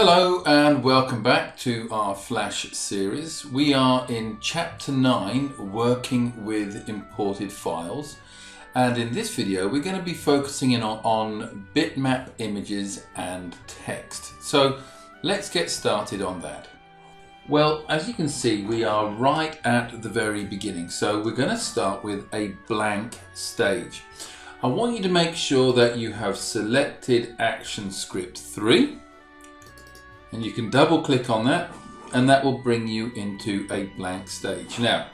Hello and welcome back to our Flash series. We are in Chapter 9, working with imported files. And in this video, we're going to be focusing in on bitmap images and text. So let's get started on that. Well, as you can see, we are right at the very beginning. So we're going to start with a blank stage. I want you to make sure that you have selected Action Script 3. And you can double click on that and that will bring you into a blank stage. Now,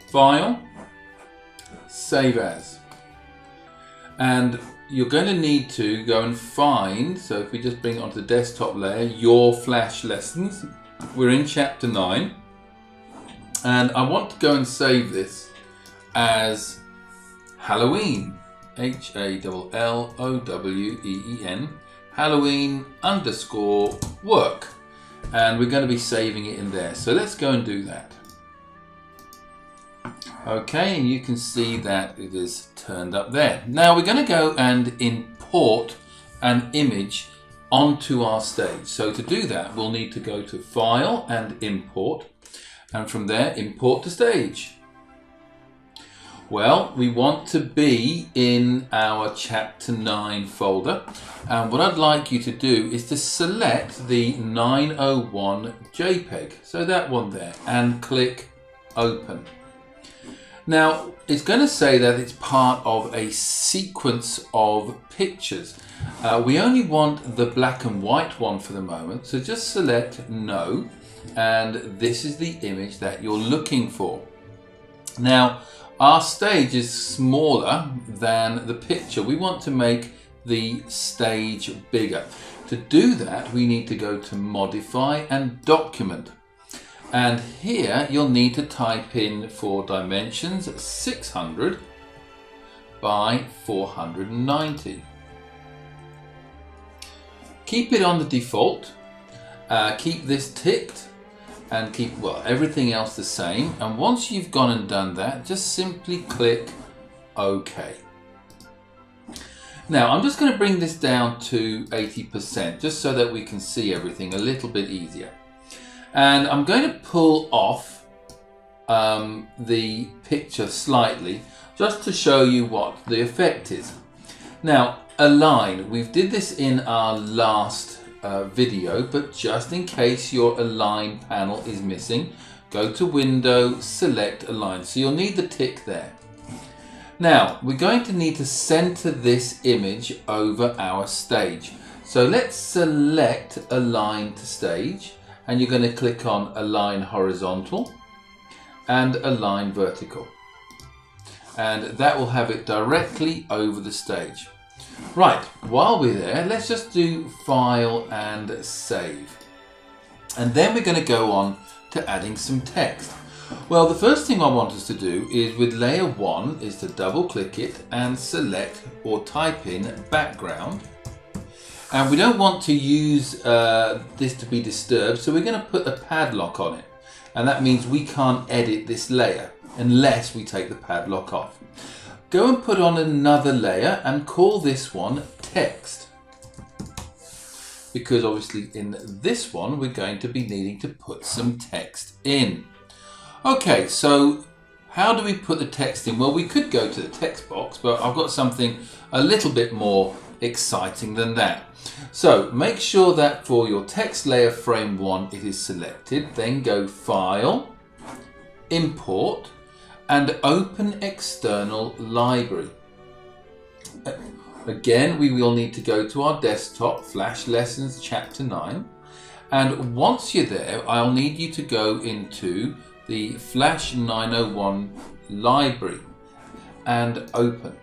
File, Save As. And you're going to need to go and find, so if we just bring it onto the desktop layer, your Flash lessons. We're in Chapter 9. And I want to go and save this as Halloween. H-A-L-L-O-W-E-E-N. Halloween _ work, and we're going to be saving it in there. So let's go and do that. Okay, and you can see that it is turned up there. Now we're going to go and import an image onto our stage. So to do that, we'll need to go to File and Import, and from there import to stage. Well, we want to be in our Chapter 9 folder, and what I'd like you to do is to select the 901 JPEG, so that one there, and click Open. Now, it's going to say that it's part of a sequence of pictures. We only want the black and white one for the moment, so just select No, and this is the image that you're looking for. Now, our stage is smaller than the picture. We want to make the stage bigger. To do that, we need to go to Modify and Document. And here you'll need to type in for dimensions 600 by 490. Keep it on the default. Keep this ticked. And keep, well, everything else the same. And once you've gone and done that, just simply click OK. Now, I'm just going to bring this down to 80%, just so that we can see everything a little bit easier. And I'm going to pull off the picture slightly, just to show you what the effect is. Now, align. We did this in our last video, but just in case your align panel is missing, go to Window, select Align. So you'll need the tick there. Now we're going to need to center this image over our stage. So let's select Align to Stage, and you're going to click on Align Horizontal and Align Vertical, and that will have it directly over the stage. Right, while we're there, let's just do File and Save. And then we're going to go on to adding some text. Well, the first thing I want us to do is with layer 1 is to double click it and select or type in background. And we don't want to use this to be disturbed, so we're going to put a padlock on it. And that means we can't edit this layer unless we take the padlock off. Go and put on another layer and call this one text, because obviously in this one we're going to be needing to put some text in. Okay, so how do we put the text in? Well, we could go to the text box, but I've got something a little bit more exciting than that. So make sure that for your text layer frame 1 it is selected, then go File, Import, and Open External Library. Again, we will need to go to our desktop, Flash Lessons Chapter 9. And once you're there, I'll need you to go into the Fl0901 library and open.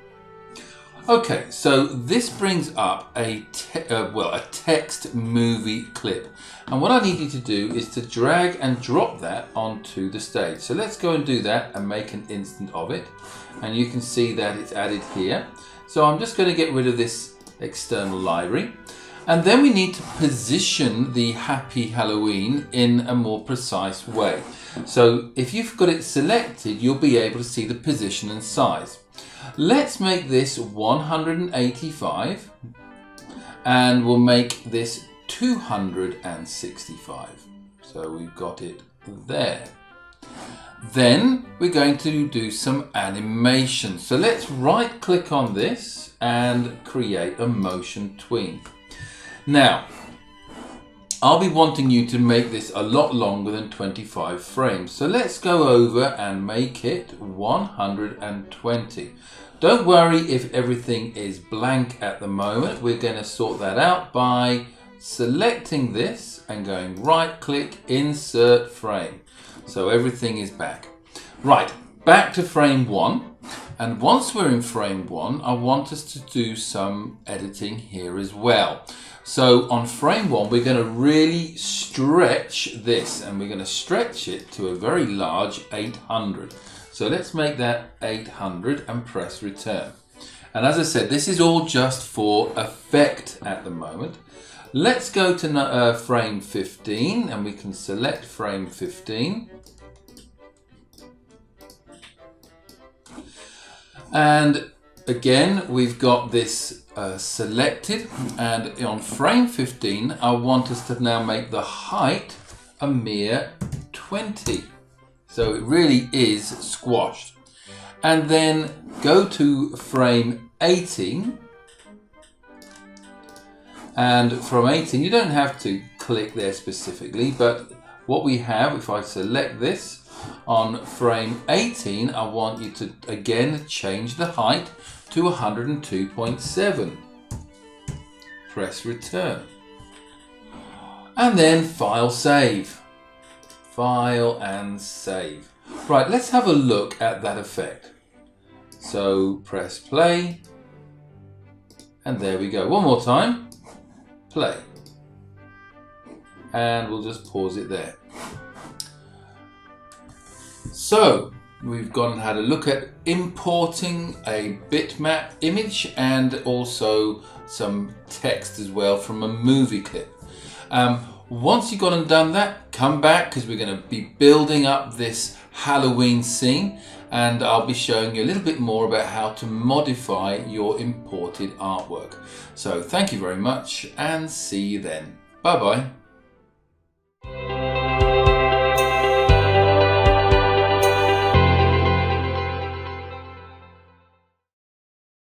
Okay, so this brings up a text movie clip. And what I need you to do is to drag and drop that onto the stage. So let's go and do that and make an instant of it. And you can see that it's added here. So I'm just going to get rid of this external library. And then we need to position the Happy Halloween in a more precise way. So if you've got it selected, you'll be able to see the position and size. Let's make this 185 and we'll make this 265. So we've got it there. Then we're going to do some animation. So let's right click on this and create a motion tween. Now, I'll be wanting you to make this a lot longer than 25 frames. So let's go over and make it 120. Don't worry if everything is blank at the moment. We're going to sort that out by selecting this and going right click, insert frame. So everything is back. Right, back to frame 1. And once we're in frame 1, I want us to do some editing here as well. So on frame 1, we're going to really stretch this, and we're going to stretch it to a very large 800. So let's make that 800 and press return. And as I said, this is all just for effect at the moment. Let's go to frame 15, and we can select frame 15. And again, we've got this selected, and on frame 15, I want us to now make the height a mere 20. So it really is squashed. And then go to frame 18. And from 18, you don't have to click there specifically, but what we have, if I select this, on frame 18, I want you to again change the height to 102.7. Press return. And then file save. File and save. Right, let's have a look at that effect. So press play. And there we go. One more time. Play. And we'll just pause it there. So we've gone and had a look at importing a bitmap image and also some text as well from a movie clip. Once you've gone and done that, come back because we're going to be building up this Halloween scene, and I'll be showing you a little bit more about how to modify your imported artwork. So thank you very much and see you then. Bye bye.